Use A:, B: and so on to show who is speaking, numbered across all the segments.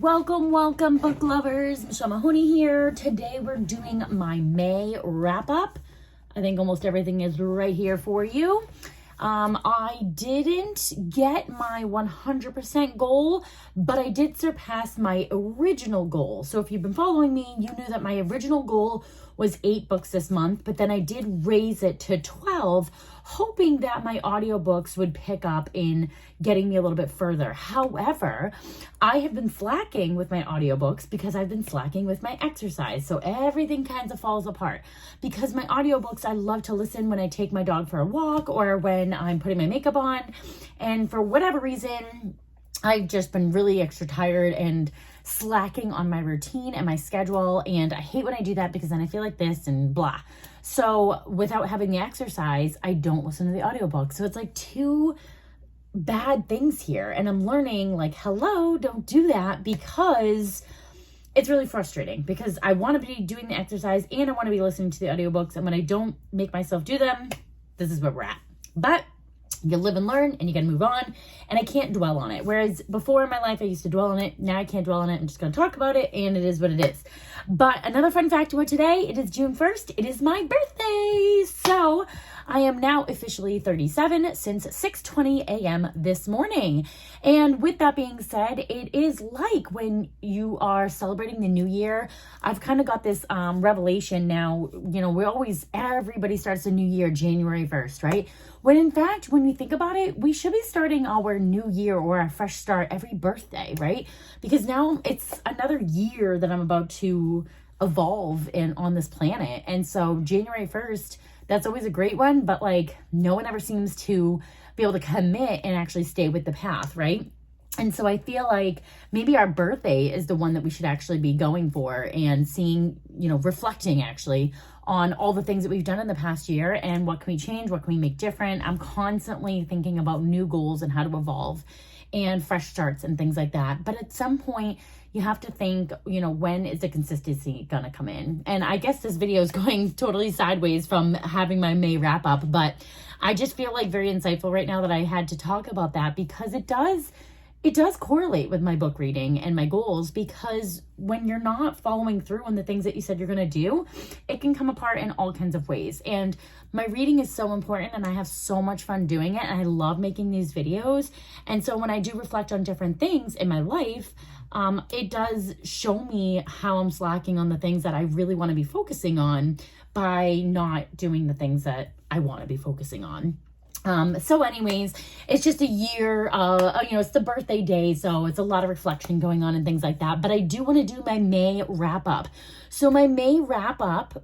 A: Welcome, book lovers. Michelle Mahoney here. Today we're doing my May wrap-up. I think almost everything is right here for you. I didn't get my 100% goal, but I did surpass my original goal. So if you've been following me, you knew that my original goal was 8 books this month, but then I did raise it to 12, hoping that my audiobooks would pick up in getting me a little bit further. However, I have been slacking with my audiobooks because I've been slacking with my exercise. So everything kind of falls apart. Because my audiobooks, I love to listen when I take my dog for a walk or when I'm putting my makeup on. And for whatever reason, I've just been really extra tired and slacking on my routine and my schedule. And I hate when I do that because then I feel like this and blah. So without having the exercise, I don't listen to the audiobook. So it's like two bad things here. And I'm learning like, hello, don't do that, because it's really frustrating because I want to be doing the exercise and I want to be listening to the audiobooks. And when I don't make myself do them, this is where we're at. But you live and learn and you got to move on, and I can't dwell on it. Whereas before in my life, I used to dwell on it. Now I can't dwell on it. I'm just going to talk about it, and it is what it is. But another fun fact about today, it is June 1st. It is my birthday. So I am now officially 37 since 6:20 a.m. this morning. And with that being said, it is like when you are celebrating the new year, I've kind of got this revelation now. You know, everybody starts the new year January 1st, right? When in fact, when we think about it, we should be starting our new year or our fresh start every birthday, right? Because now it's another year that I'm about to evolve on this planet. And so January 1st, that's always a great one, but like no one ever seems to be able to commit and actually stay with the path, right? And so I feel like maybe our birthday is the one that we should actually be going for and seeing, reflecting actually on all the things that we've done in the past year and what can we change, what can we make different. I'm constantly thinking about new goals and how to evolve and fresh starts and things like that. But at some point, you have to think, when is the consistency going to come in? And I guess this video is going totally sideways from having my May wrap up, but I just feel like very insightful right now that I had to talk about that because it does correlate with my book reading and my goals, because when you're not following through on the things that you said you're going to do, it can come apart in all kinds of ways. And my reading is so important and I have so much fun doing it. And I love making these videos. And so when I do reflect on different things in my life, it does show me how I'm slacking on the things that I really want to be focusing on by not doing the things that I want to be focusing on. So anyways, it's just a year, it's the birthday day, so it's a lot of reflection going on and things like that, but I do want to do my May wrap up. So my May wrap up,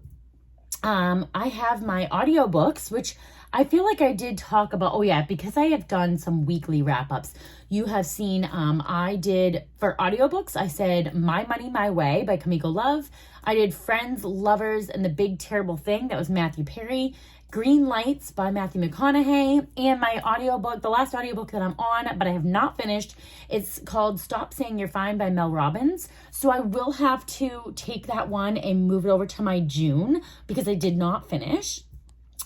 A: I have my audiobooks, which I feel like I did talk about, because I have done some weekly wrap-ups. You have seen, I did, for audiobooks, I said My Money, My Way by Kamiko Love. I did Friends, Lovers, and the Big Terrible Thing, that was Matthew Perry. Green Lights by Matthew McConaughey, and my audiobook, the last audiobook that I'm on, but I have not finished, it's called Stop Saying You're Fine by Mel Robbins. So I will have to take that one and move it over to my June because I did not finish.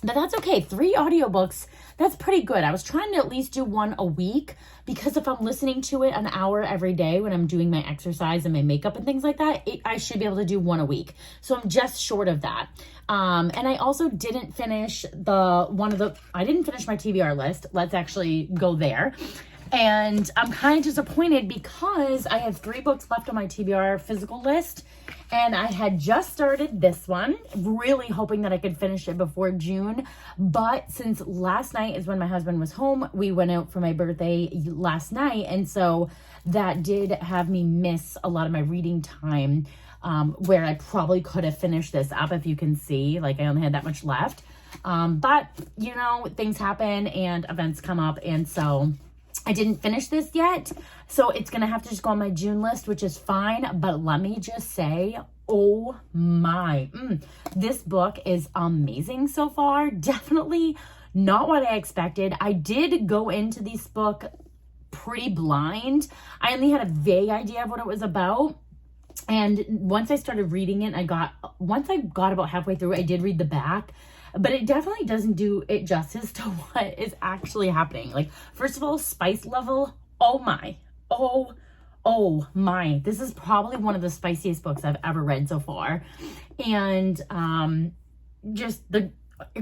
A: But that's okay. 3 audiobooks, that's pretty good. I was trying to at least do one a week because if I'm listening to it an hour every day when I'm doing my exercise and my makeup and things like that, I should be able to do one a week. So I'm just short of that. And I also didn't finish I didn't finish my TBR list. Let's actually go there. And I'm kind of disappointed because I have 3 books left on my TBR physical list. And I had just started this one, really hoping that I could finish it before June. But since last night is when my husband was home, we went out for my birthday last night. And so that did have me miss a lot of my reading time, where I probably could have finished this up. If you can see, like I only had that much left. But, things happen and events come up. And so I didn't finish this yet, so it's going to have to just go on my June list, which is fine. But let me just say, oh my, this book is amazing so far. Definitely not what I expected. I did go into this book pretty blind. I only had a vague idea of what it was about. And once I started reading it, once I got about halfway through, I did read the back. But it definitely doesn't do it justice to what is actually happening. Like, first of all, spice level, oh oh my, this is probably one of the spiciest books I've ever read so far. And just the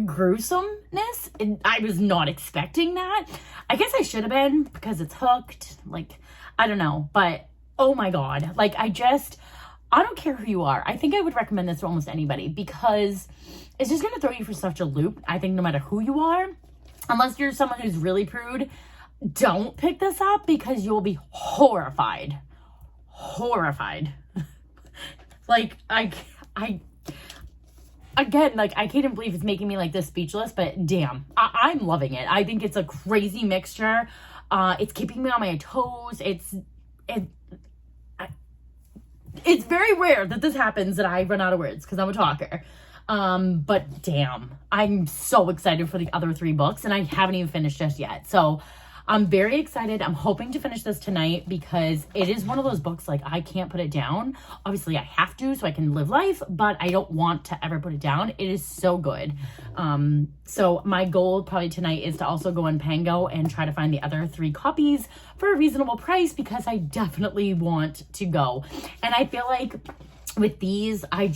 A: gruesomeness, I was not expecting that. I guess I should have been, because it's hooked, like, I don't know, but oh my God, like, I don't care who you are. I think I would recommend this to almost anybody, because it's just going to throw you for such a loop. I think no matter who you are, unless you're someone who's really prude, don't pick this up, because you'll be horrified. Like, again, like, I can't even believe it's making me like this speechless, but damn, I'm loving it. I think it's a crazy mixture. It's keeping me on my toes. It's very rare that this happens, that I run out of words, because I'm a talker. But damn, I'm so excited for the other 3 books, and I haven't even finished just yet. So I'm very excited. I'm hoping to finish this tonight, because it is one of those books, like, I can't put it down. Obviously I have to, so I can live life, but I don't want to ever put it down. It is so good. So my goal probably tonight is to also go on Pango and try to find the other 3 copies for a reasonable price, because I definitely want to go. And I feel like with these, I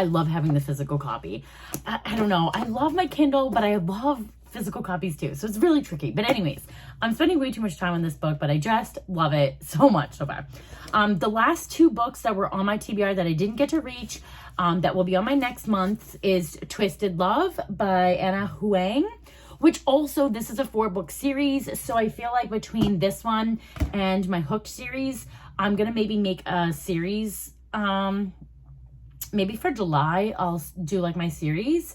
A: love having the physical copy. I don't know. I love my Kindle, but I love physical copies too. So it's really tricky. But anyways, I'm spending way too much time on this book, but I just love it so much so far. The last 2 books that were on my TBR that I didn't get to reach, that will be on my next month, is Twisted Love by Anna Huang, which also, this is a 4-book series. So I feel like between this one and my Hooked series, I'm going to maybe make a series, maybe for July, I'll do like my series.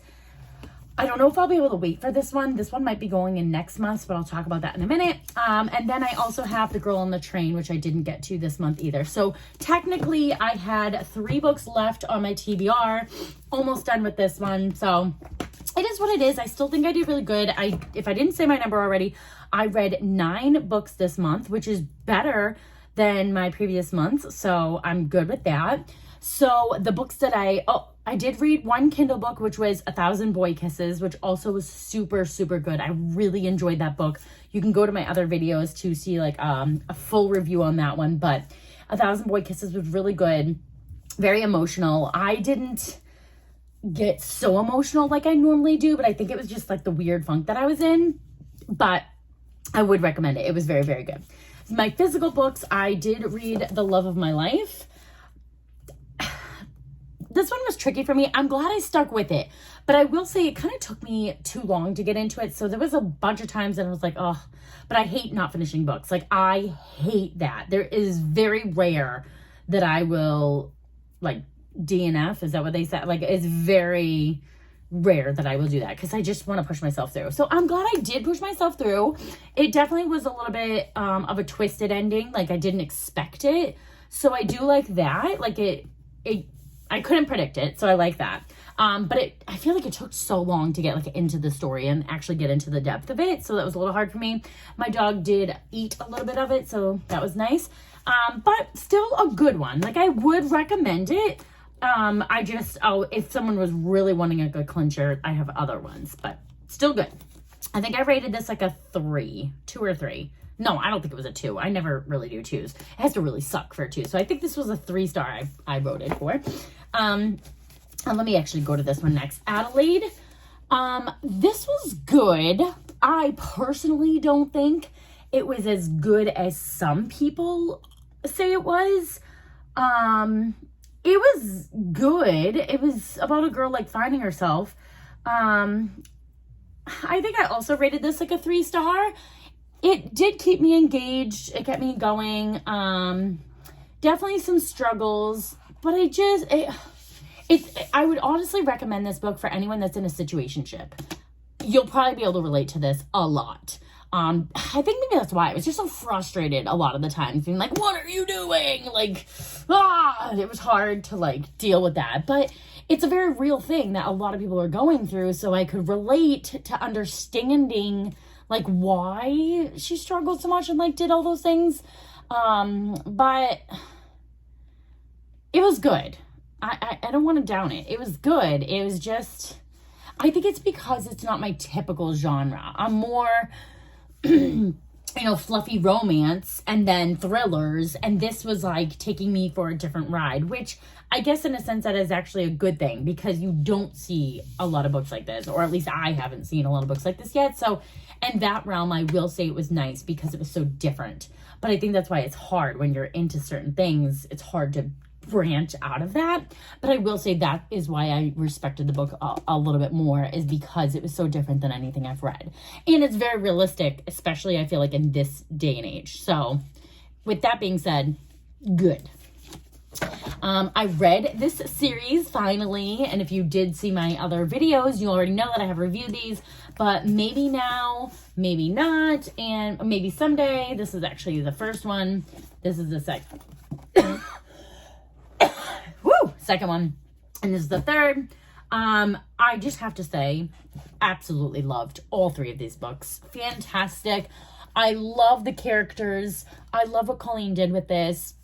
A: I don't know if I'll be able to wait for this one. This one might be going in next month, but I'll talk about that in a minute. And then I also have The Girl on the Train, which I didn't get to this month either. So technically I had 3 books left on my TBR, almost done with this one. So it is what it is. I still think I did really good. If I didn't say my number already, I read 9 books this month, which is better than my previous months. So I'm good with that. So the books that I did read 1 Kindle book, which was 1,000 Boy Kisses, which also was super, super good. I really enjoyed that book. You can go to my other videos to see like a full review on that one, but 1,000 Boy Kisses was really good. Very emotional. I didn't get so emotional like I normally do, but I think it was just like the weird funk that I was in, but I would recommend it. It was very, very good. My physical books, I did read The Love of My Life. This one was tricky for me. I'm glad I stuck with it, but I will say it kind of took me too long to get into it. So there was a bunch of times that I was like, oh, but I hate not finishing books. Like, I hate that. There is very rare that I will like DNF. Is that what they said? Like, it's very rare that I will do that, because I just want to push myself through. So I'm glad I did push myself through. It definitely was a little bit of a twisted ending. Like, I didn't expect it. So I do like that. Like, I couldn't predict it, so I like that. But I feel like it took so long to get like into the story and actually get into the depth of it, so that was a little hard for me. My dog did eat a little bit of it, so that was nice. But still a good one. Like, I would recommend it. If someone was really wanting a good clincher, I have other ones, but still good. I think I rated this like a 2 or 3. No, I don't think it was a 2. I never really do 2s. It has to really suck for a 2. So I think this was a 3-star I voted for. And let me actually go to this one next. Adelaide. This was good. I personally don't think it was as good as some people say it was. It was good. It was about a girl like finding herself. I think I also rated this like a 3-star. It did keep me engaged. It kept me going. Definitely some struggles, but I would honestly recommend this book for anyone that's in a situationship. You'll probably be able to relate to this a lot. I think maybe that's why I was just so frustrated a lot of the times, being like, what are you doing? Like, it was hard to like deal with that, but it's a very real thing that a lot of people are going through. So I could relate to understanding like why she struggled so much and like did all those things. But it was good. I don't want to down it. It was good. It was just, I think it's because it's not my typical genre. I'm more fluffy romance and then thrillers. And this was like taking me for a different ride, which I guess in a sense that is actually a good thing, because you don't see a lot of books like this, or at least I haven't seen a lot of books like this yet. So in that realm, I will say it was nice because it was so different. But I think that's why it's hard when you're into certain things. It's hard to branch out of that. But I will say that is why I respected the book a little bit more, is because it was so different than anything I've read. And it's very realistic, especially I feel like in this day and age. So with that being said, good. I read this series finally, and if you did see my other videos, you already know that I have reviewed these, but maybe now, maybe not, and maybe someday. This is actually the first one. This is the second. Second one, and this is the third. I just have to say, absolutely loved all three of these books. Fantastic. I love the characters. I love what Colleen did with this.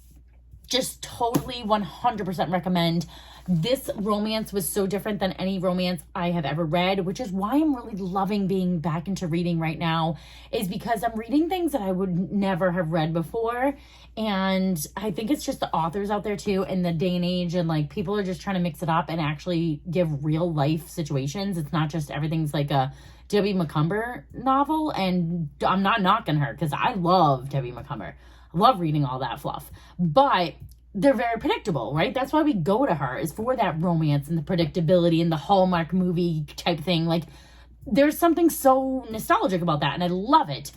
A: Just totally 100% recommend. This romance was so different than any romance I have ever read, which is why I'm really loving being back into reading right now, is because I'm reading things that I would never have read before. And I think it's just the authors out there too in the day and age, and like people are just trying to mix it up and actually give real life situations. It's not just everything's like a Debbie McCumber novel, and I'm not knocking her because I love Debbie McCumber. I love reading all that fluff, but they're very predictable, right? That's why we go to her, is for that romance and the predictability and the Hallmark movie type thing. Like, there's something so nostalgic about that, and I love it.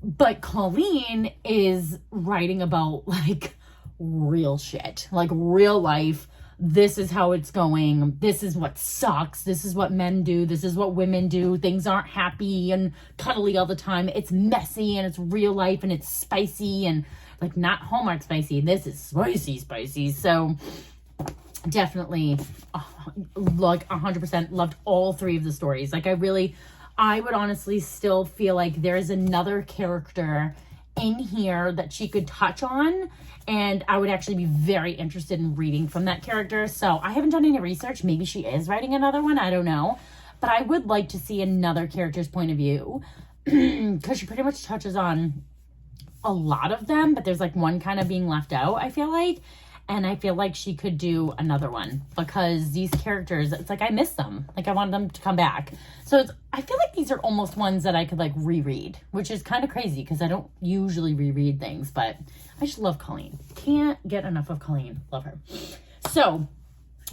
A: But Colleen is writing about like real shit, like real life. This is how it's going. This is what sucks. This is what men do. This is what women do. Things aren't happy and cuddly all the time. It's messy and it's real life and it's spicy and like not Hallmark spicy. This is spicy. So definitely like 100% loved all three of the stories. Like I would honestly still feel like there's another character in here that she could touch on, and I would actually be very interested in reading from that character. So I haven't done any research. Maybe she is writing another one. I don't know. But I would like to see another character's point of view, because she pretty much touches on a lot of them, but there's like one kind of being left out, I feel like. And I feel like she could do another one, because these characters, it's like I miss them. Like I want them to come back. So I feel like these are almost ones that I could like reread, which is kind of crazy because I don't usually reread things, but I just love Colleen. Can't get enough of Colleen. Love her. So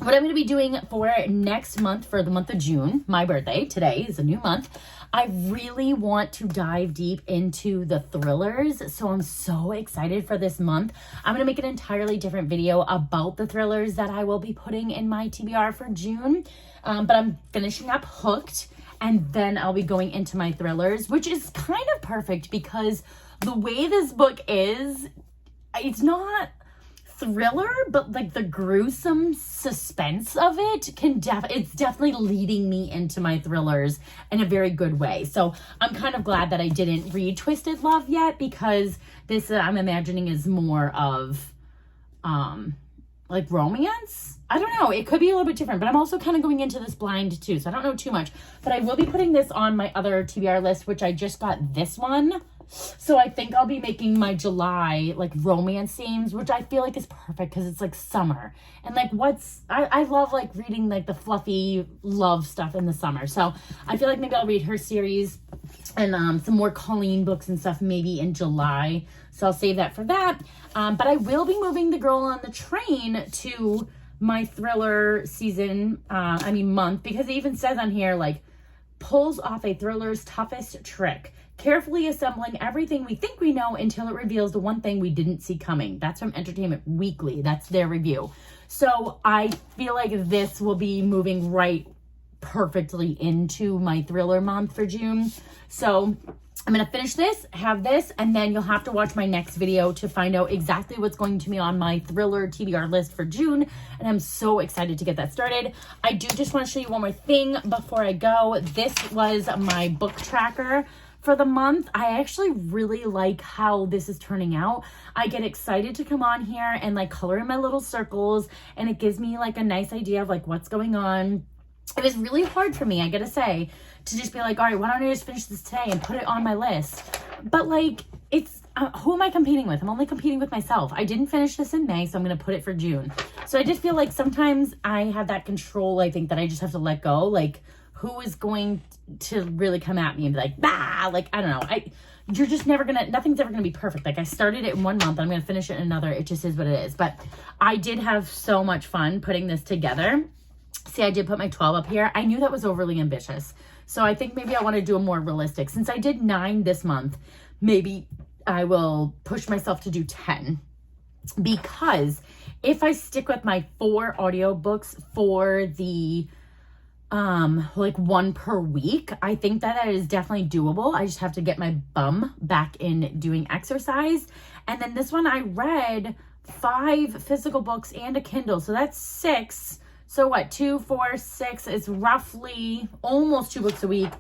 A: what I'm going to be doing for next month, for the month of June, my birthday, today is a new month, I really want to dive deep into the thrillers. So I'm so excited for this month. I'm going to make an entirely different video about the thrillers that I will be putting in my TBR for June. But I'm finishing up Hooked, and then I'll be going into my thrillers, which is kind of perfect because the way this book is, it's not thriller, but like the gruesome suspense of it it's definitely leading me into my thrillers in a very good way. So I'm kind of glad that I didn't read Twisted Love yet, because this I'm imagining is more of like romance. I don't know, it could be a little bit different, but I'm also kind of going into this blind too, so I don't know too much. But I will be putting this on my other TBR list, which I just got this one. So I think I'll be making my July like romance themes, which I feel like is perfect because it's like summer. And like I love like reading like the fluffy love stuff in the summer. So I feel like maybe I'll read her series and some more Colleen books and stuff maybe in July. So I'll save that for that. But I will be moving The Girl on the Train to my thriller season, month, because it even says on here like pulls off a thriller's toughest trick, carefully assembling everything we think we know until it reveals the one thing we didn't see coming. That's from Entertainment Weekly. That's their review. So I feel like this will be moving right perfectly into my thriller month for June. So I'm going to finish this, have this, and then you'll have to watch my next video to find out exactly what's going to be on my thriller TBR list for June. And I'm so excited to get that started. I do just want to show you one more thing before I go. This was my book tracker for the month. I actually really like how this is turning out. I get excited to come on here and like color in my little circles, and it gives me like a nice idea of like what's going on. it was really hard for me, I gotta say, to just be like, all right, why don't I just finish this today and put it on my list? But like, it's, who am I competing with? I'm only competing with myself. I didn't finish this in May, so I'm going to put it for June. So I just feel like sometimes I have that control, I think, that I just have to let go. Like, who is going to really come at me and be like, bah, like, I don't know. You're just never going to, nothing's ever going to be perfect. Like, I started it in 1 month, I'm going to finish it in another. It just is what it is. But I did have so much fun putting this together. See, I did put my 12 up here. I knew that was overly ambitious. So I think maybe I want to do a more realistic. Since I did 9 this month, maybe I will push myself to do 10, because if I stick with my 4 audiobooks for the like 1 per week, I think that is definitely doable. I just have to get my bum back in doing exercise. And then this one I read 5 physical books and a Kindle, so that's 6. So what, 2, 4, 6 is roughly almost 2 books a week,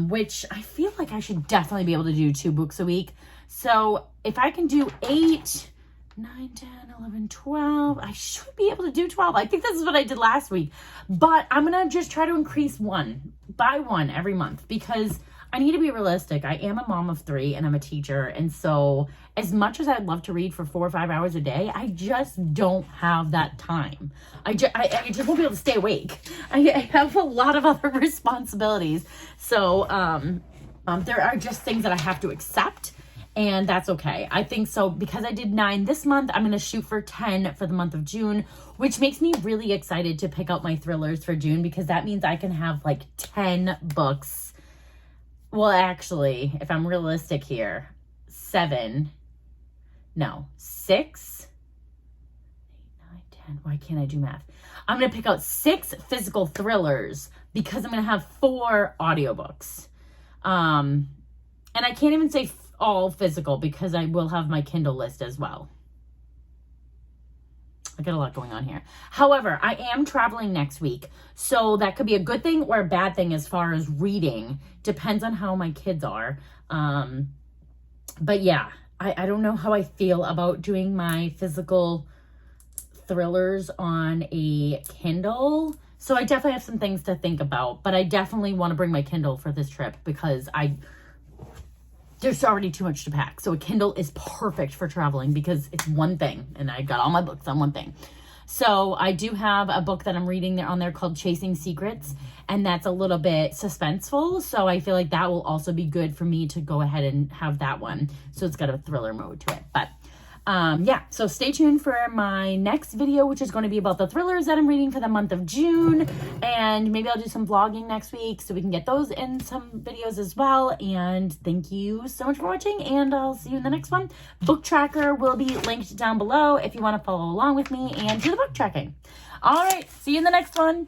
A: which I feel like I should definitely be able to do 2 books a week. So if I can do 8, 9, 10, 11, 12, I should be able to do 12. I think this is what I did last week, but I'm going to just try to increase 1 by 1 every month, because I need to be realistic. I am a mom of 3 and I'm a teacher. And so as much as I'd love to read for 4 or 5 hours a day, I just don't have that time. I just won't be able to stay awake. I have a lot of other responsibilities. So there are just things that I have to accept, and that's okay. I think so, because I did 9 this month, I'm going to shoot for 10 for the month of June, which makes me really excited to pick out my thrillers for June, because that means I can have like 10 books. Well, actually, if I'm realistic here, 6, 8, 9, 10. Why can't I do math? I'm going to pick out 6 physical thrillers, because I'm going to have 4 audiobooks. And I can't even say all physical, because I will have my Kindle list as well. I got a lot going on here. However, I am traveling next week, so that could be a good thing or a bad thing as far as reading. Depends on how my kids are. But yeah, I don't know how I feel about doing my physical thrillers on a Kindle. So I definitely have some things to think about, but I definitely want to bring my Kindle for this trip, because there's already too much to pack. So a Kindle is perfect for traveling, because it's one thing, and I got all my books on one thing. So I do have a book that I'm reading there on there called Chasing Secrets, and that's a little bit suspenseful. So I feel like that will also be good for me to go ahead and have that one. So it's got a thriller mode to it. But yeah, so stay tuned for my next video, which is going to be about the thrillers that I'm reading for the month of June. And maybe I'll do some vlogging next week so we can get those in some videos as well. And thank you so much for watching, and I'll see you in the next one. Book tracker will be linked down below if you want to follow along with me and do the book tracking. All right, see you in the next one.